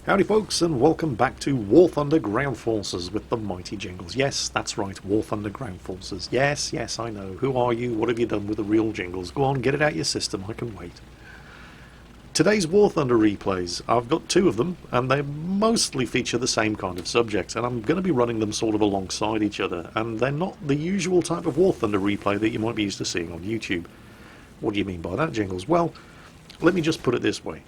Howdy folks, and welcome back to War Thunder Ground Forces with the mighty Jingles. Yes, that's right, War Thunder Ground Forces. Yes, I know. Who are you? What have you done with the real Jingles? Go on, get it out your system, I can wait. Today's War Thunder replays, I've got two of them, and they mostly feature the same kind of subjects, and I'm going to be running them sort of alongside each other, and they're not the usual type of War Thunder replay that you might be used to seeing on YouTube. What do you mean by that, Jingles? Well, let me just put it this way.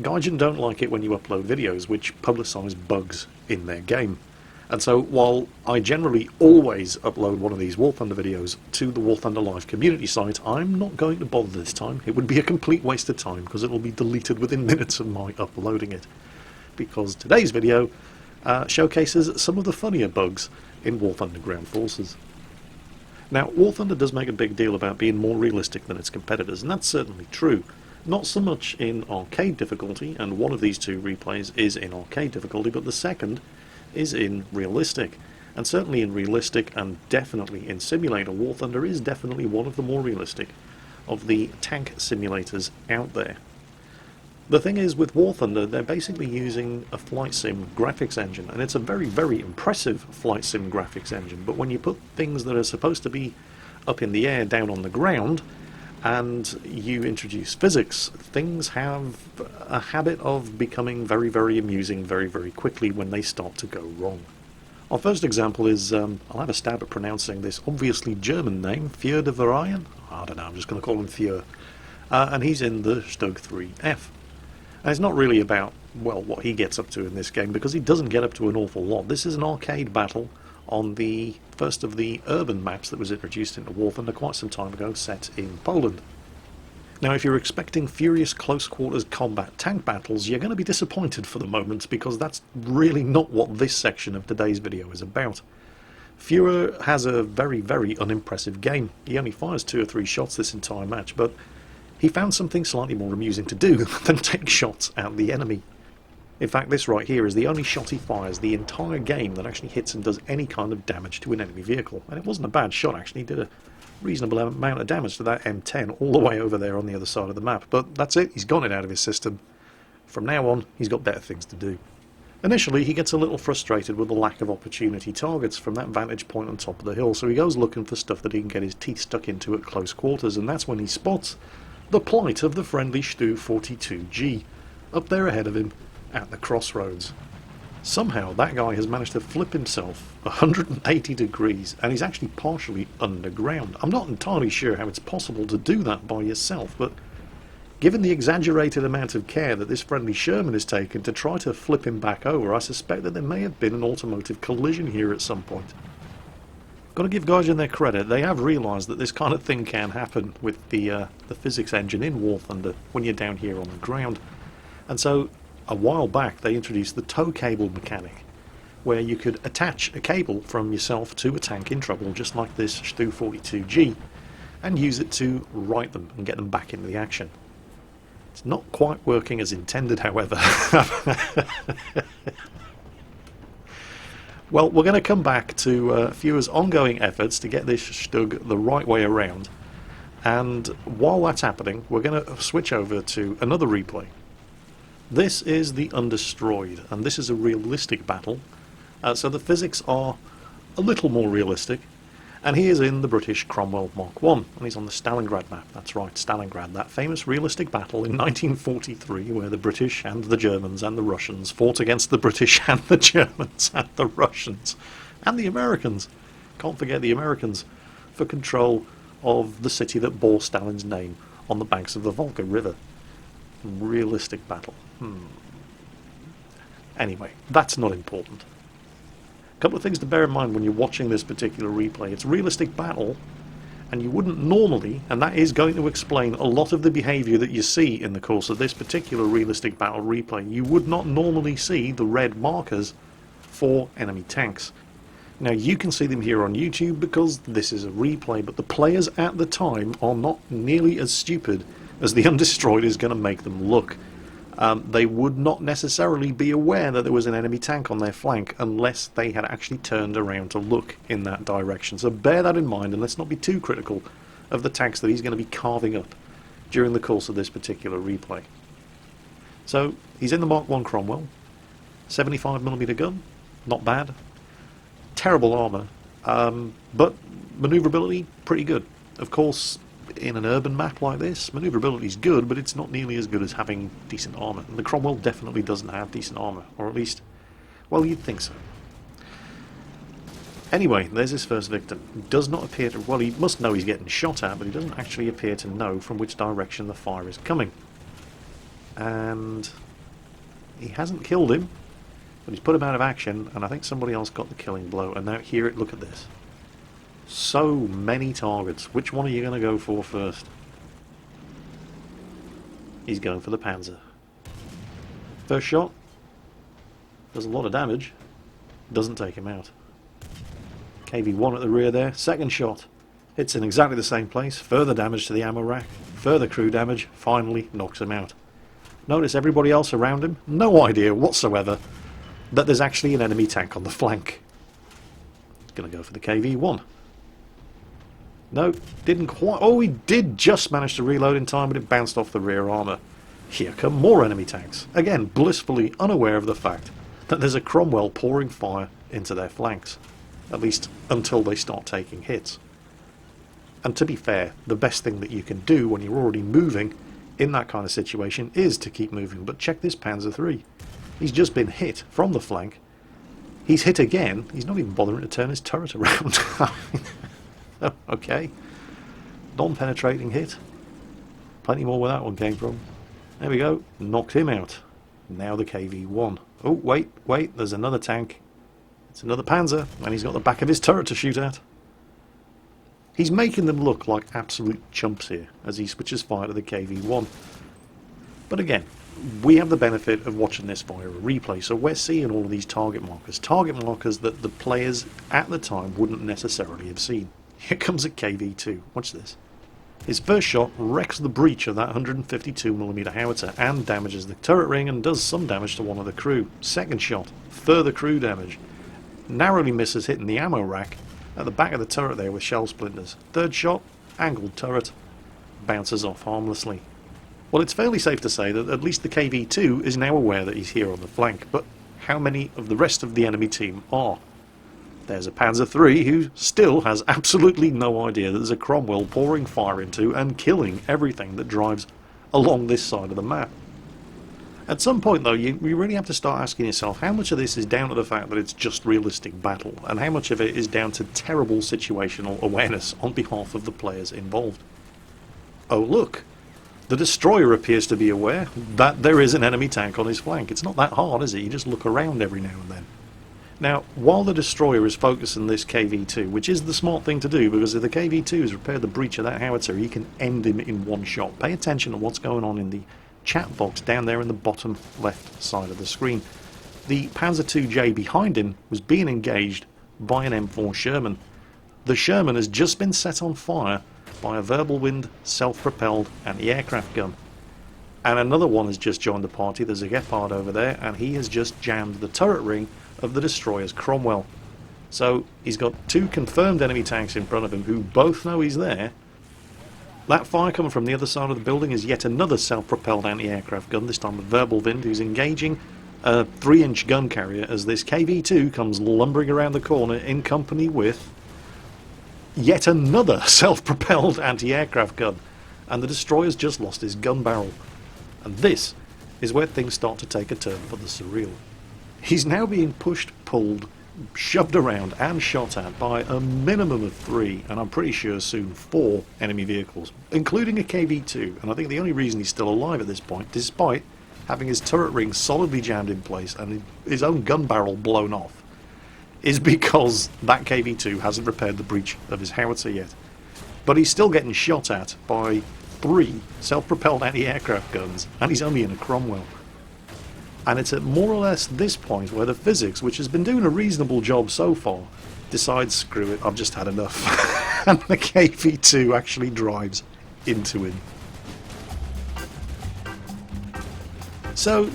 Gaijin don't like it when you upload videos which publicise bugs in their game. And so while I generally always upload one of these War Thunder videos to the War Thunder Live community site, I'm not going to bother this time. It would be a complete waste of time because it will be deleted within minutes of my uploading it. Because today's video showcases some of the funnier bugs in War Thunder Ground Forces. Now, War Thunder does make a big deal about being more realistic than its competitors, and that's certainly true. Not so much in arcade difficulty, and one of these two replays is in arcade difficulty, but the second is in realistic. And certainly in realistic, and definitely in simulator, War Thunder is definitely one of the more realistic of the tank simulators out there. The thing is, with War Thunder, they're basically using a flight sim graphics engine, and it's a very, very impressive flight sim graphics engine, but when you put things that are supposed to be up in the air down on the ground, and you introduce physics, things have a habit of becoming very, very amusing very, very quickly when they start to go wrong. Our first example is, I'll have a stab at pronouncing this obviously German name, Fjord de Varian? I don't know, I'm just going to call him Fjord. And he's in the Stug 3F. And it's not really about, well, what he gets up to in this game, because he doesn't get up to an awful lot. This is an arcade battle on the first of the urban maps that was introduced into War Thunder quite some time ago, set in Poland. Now, if you're expecting furious close-quarters combat tank battles, you're going to be disappointed for the moment, because that's really not what this section of today's video is about. Führer has a very, very unimpressive game. He only fires 2 or 3 shots this entire match, but he found something slightly more amusing to do than take shots at the enemy. In fact, this right here is the only shot he fires the entire game that actually hits and does any kind of damage to an enemy vehicle. And it wasn't a bad shot, actually. He did a reasonable amount of damage to that M10 all the way over there on the other side of the map. But that's it, he's got it out of his system. From now on, he's got better things to do. Initially, he gets a little frustrated with the lack of opportunity targets from that vantage point on top of the hill, so he goes looking for stuff that he can get his teeth stuck into at close quarters, and that's when he spots the plight of the friendly Stu-42G up there ahead of him at the crossroads. Somehow that guy has managed to flip himself 180 degrees, and he's actually partially underground. I'm not entirely sure how it's possible to do that by yourself, but given the exaggerated amount of care that this friendly Sherman has taken to try to flip him back over, I suspect that there may have been an automotive collision here at some point. Got to give Gaijin their credit, they have realised that this kind of thing can happen with the physics engine in War Thunder when you're down here on the ground. And so a while back they introduced the tow cable mechanic, where you could attach a cable from yourself to a tank in trouble, just like this Stu-42G, and use it to right them and get them back into the action. It's not quite working as intended, however. Well, we're going to come back to Führer's ongoing efforts to get this Stug the right way around, and while that's happening, we're going to switch over to another replay. This is the Undestroyed, and this is a realistic battle, so the physics are a little more realistic, and he is in the British Cromwell Mark I, and he's on the Stalingrad map. That's right, Stalingrad, that famous realistic battle in 1943 where the British and the Germans and the Russians fought against the British and the Germans and the Russians and the Americans. Can't forget the Americans for control of the city that bore Stalin's name on the banks of the Volga River. Realistic battle. Anyway, that's not important. A couple of things to bear in mind when you're watching this particular replay. It's a realistic battle, and you wouldn't normally, and that is going to explain a lot of the behaviour that you see in the course of this particular realistic battle replay. You would not normally see the red markers for enemy tanks. Now, you can see them here on YouTube because this is a replay, but the players at the time are not nearly as stupid as the Undestroyed is going to make them look. They would not necessarily be aware that there was an enemy tank on their flank unless they had actually turned around to look in that direction. So bear that in mind, and let's not be too critical of the tanks that he's going to be carving up during the course of this particular replay. So he's in the Mark I Cromwell. 75mm gun, not bad. Terrible armour, but manoeuvrability, pretty good. Of course, in an urban map like this, manoeuvrability is good, but it's not nearly as good as having decent armour. And the Cromwell definitely doesn't have decent armour, or at least, well, you'd think so. Anyway, there's his first victim. Does not appear to... Well, he must know he's getting shot at, but he doesn't actually appear to know from which direction the fire is coming. And he hasn't killed him, but he's put him out of action, and I think somebody else got the killing blow. And now here, look at this. So many targets. Which one are you going to go for first? He's going for the Panzer. First shot. Does a lot of damage. Doesn't take him out. KV-1 at the rear there. Second shot. Hits in exactly the same place. Further damage to the ammo rack. Further crew damage. Finally knocks him out. Notice everybody else around him. No idea whatsoever that there's actually an enemy tank on the flank. Gonna go for the KV-1. No, didn't quite... Oh, he did just manage to reload in time, but it bounced off the rear armour. Here come more enemy tanks. Again, blissfully unaware of the fact that there's a Cromwell pouring fire into their flanks. At least until they start taking hits. And to be fair, the best thing that you can do when you're already moving in that kind of situation is to keep moving. But check this Panzer III. He's just been hit from the flank. He's hit again. He's not even bothering to turn his turret around. Okay. Non-penetrating hit. Plenty more where that one came from. There we go. Knocked him out. Now the KV-1. Oh, wait. There's another tank. It's another Panzer, and he's got the back of his turret to shoot at. He's making them look like absolute chumps here as he switches fire to the KV-1. But again, we have the benefit of watching this via a replay, so we're seeing all of these target markers that the players at the time wouldn't necessarily have seen. Here comes a KV-2. Watch this. His first shot wrecks the breech of that 152mm howitzer and damages the turret ring and does some damage to one of the crew. Second shot, further crew damage. Narrowly misses hitting the ammo rack at the back of the turret there with shell splinters. Third shot, angled turret, bounces off harmlessly. Well, it's fairly safe to say that at least the KV-2 is now aware that he's here on the flank, but how many of the rest of the enemy team are? There's a Panzer III who still has absolutely no idea that there's a Cromwell pouring fire into and killing everything that drives along this side of the map. At some point, though, you really have to start asking yourself how much of this is down to the fact that it's just realistic battle, and how much of it is down to terrible situational awareness on behalf of the players involved. Oh look, the destroyer appears to be aware that there is an enemy tank on his flank. It's not that hard, is it? You just look around every now and then. Now, while the destroyer is focusing this KV-2, which is the smart thing to do, because if the KV-2 has repaired the breach of that howitzer, he can end him in one shot. Pay attention to what's going on in the chat box down there in the bottom left side of the screen. The Panzer IIJ behind him was being engaged by an M4 Sherman. The Sherman has just been set on fire by a Verbal Wind self-propelled anti-aircraft gun. And another one has just joined the party. There's a Gepard over there, and he has just jammed the turret ring of the destroyer's Cromwell. So he's got two confirmed enemy tanks in front of him who both know he's there. That fire coming from the other side of the building is yet another self-propelled anti-aircraft gun, this time a Verbal Wind, who's engaging a 3-inch gun carrier as this KV-2 comes lumbering around the corner in company with yet another self-propelled anti-aircraft gun. And the destroyer's just lost his gun barrel. And this is where things start to take a turn for the surreal. He's now being pushed, pulled, shoved around and shot at by a minimum of 3, and I'm pretty sure soon 4 enemy vehicles, including a KV-2. And I think the only reason he's still alive at this point, despite having his turret ring solidly jammed in place and his own gun barrel blown off, is because that KV-2 hasn't repaired the breach of his howitzer yet. But he's still getting shot at by 3 self-propelled anti-aircraft guns, and he's only in a Cromwell. And it's at more or less this point where the physics, which has been doing a reasonable job so far, decides, screw it, I've just had enough. And the KV-2 actually drives into him. So,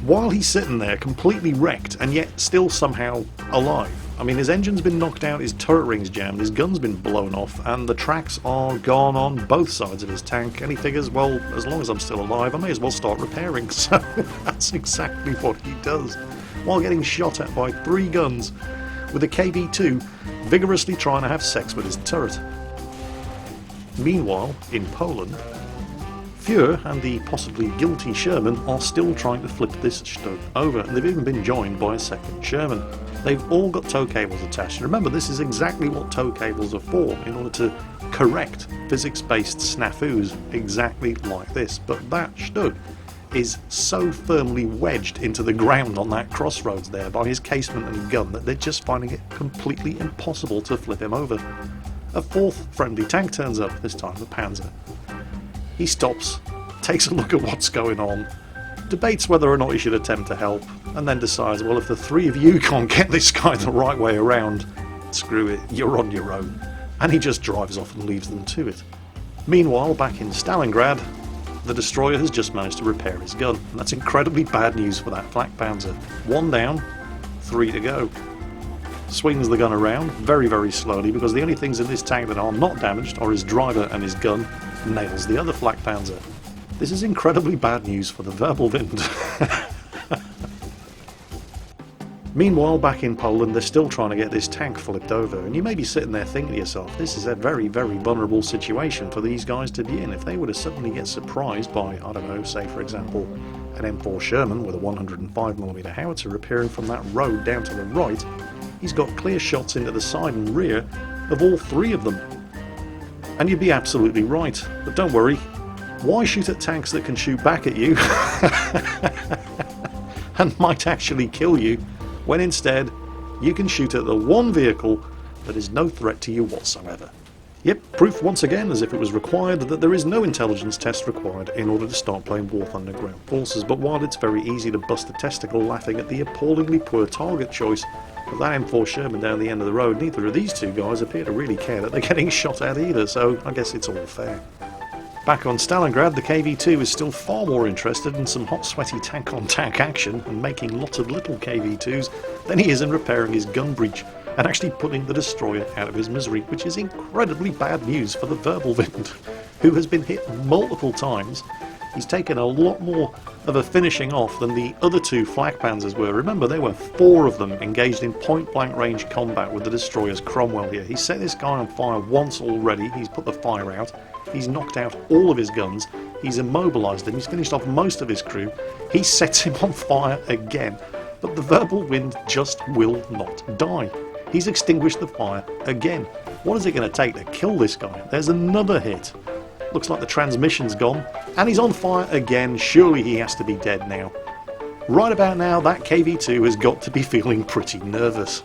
while he's sitting there completely wrecked and yet still somehow alive, I mean, his engine's been knocked out, his turret ring's jammed, his gun's been blown off, and the tracks are gone on both sides of his tank, and he figures, well, as long as I'm still alive, I may as well start repairing. So that's exactly what he does, while getting shot at by 3 guns, with a KV-2 vigorously trying to have sex with his turret. Meanwhile, in Poland, Fuhrer and the possibly guilty Sherman are still trying to flip this Stug over, and they've even been joined by a second Sherman. They've all got tow cables attached. And remember, this is exactly what tow cables are for, in order to correct physics-based snafus exactly like this. But that Stug is so firmly wedged into the ground on that crossroads there by his casement and gun that they're just finding it completely impossible to flip him over. A 4th friendly tank turns up, this time the Panzer. He stops, takes a look at what's going on, debates whether or not he should attempt to help, and then decides, well, if the 3 of you can't get this guy the right way around, screw it, you're on your own. And he just drives off and leaves them to it. Meanwhile, back in Stalingrad, the destroyer has just managed to repair his gun, and that's incredibly bad news for that flak Panzer. 1 down, 3 to go. Swings the gun around very, very slowly, because the only things in this tank that are not damaged are his driver and his gun. Nails the other flak Panzer. This is incredibly bad news for the Wirbelwind. Meanwhile, back in Poland, they're still trying to get this tank flipped over, and you may be sitting there thinking to yourself, this is a very, very vulnerable situation for these guys to be in. If they were to suddenly get surprised by, I don't know, say for example, an M4 Sherman with a 105mm howitzer appearing from that road down to the right, he's got clear shots into the side and rear of all 3 of them. And you'd be absolutely right, but don't worry, why shoot at tanks that can shoot back at you and might actually kill you, when instead you can shoot at the one vehicle that is no threat to you whatsoever. Yep, proof once again, as if it was required, that there is no intelligence test required in order to start playing War Thunder Ground Forces. But while it's very easy to bust a testicle laughing at the appallingly poor target choice of that M4 Sherman down the end of the road, neither of these 2 guys appear to really care that they're getting shot at either, so I guess it's all fair. Back on Stalingrad, the KV-2 is still far more interested in some hot sweaty tank-on-tank action and making lots of little KV-2s than he is in repairing his gun breach and actually putting the destroyer out of his misery, which is incredibly bad news for the Wirbelwind, who has been hit multiple times. He's taken a lot more of a finishing off than the other 2 flak Panzers were. Remember, there were 4 of them engaged in point-blank range combat with the destroyer's Cromwell here. He's set this guy on fire once already, he's put the fire out, he's knocked out all of his guns, he's immobilised him, he's finished off most of his crew, he sets him on fire again. But the Wirbelwind just will not die. He's extinguished the fire again. What is it going to take to kill this guy? There's another hit. Looks like the transmission's gone, and he's on fire again. Surely he has to be dead now. Right about now, that KV-2 has got to be feeling pretty nervous.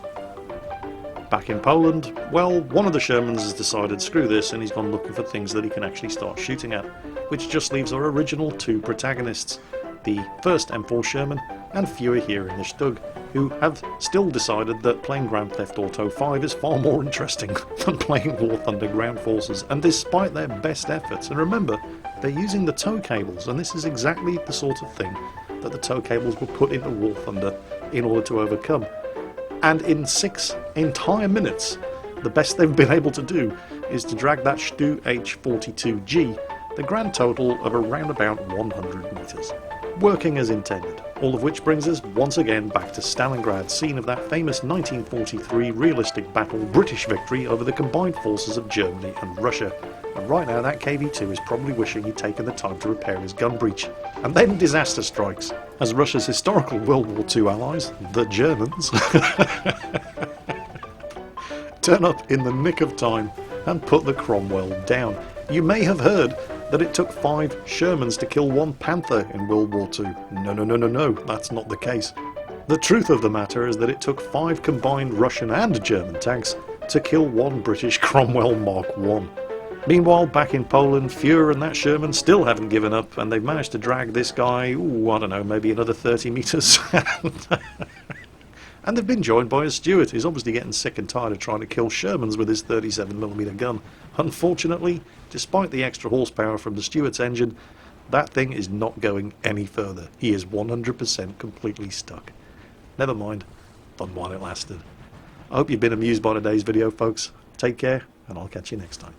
Back in Poland, well, one of the Shermans has decided screw this, and he's gone looking for things that he can actually start shooting at, which just leaves our original 2 protagonists, the first M4 Sherman and Fuhrer here in the Stug, who have still decided that playing Grand Theft Auto 5 is far more interesting than playing War Thunder Ground Forces, and despite their best efforts, and remember, they're using the tow cables, and this is exactly the sort of thing that the tow cables were put into War Thunder in order to overcome. And in 6 entire minutes, the best they've been able to do is to drag that Stu H-42G the grand total of around about 100 metres. Working as intended, all of which brings us once again back to Stalingrad, scene of that famous 1943 realistic battle, British victory over the combined forces of Germany and Russia. And right now that KV-2 is probably wishing he'd taken the time to repair his gun breech. And then disaster strikes, as Russia's historical World War II allies, the Germans, turn up in the nick of time and put the Cromwell down. You may have heard that it took 5 Shermans to kill 1 Panther in World War II. No, that's not the case. The truth of the matter is that it took 5 combined Russian and German tanks to kill 1 British Cromwell Mark I. Meanwhile, back in Poland, Fuhrer and that Sherman still haven't given up, and they've managed to drag this guy, I don't know, maybe another 30 metres. And they've been joined by a Stuart, who's obviously getting sick and tired of trying to kill Shermans with his 37mm gun. Unfortunately, despite the extra horsepower from the Stuart's engine, that thing is not going any further. He is 100% completely stuck. Never mind, fun while it lasted. I hope you've been amused by today's video, folks. Take care, and I'll catch you next time.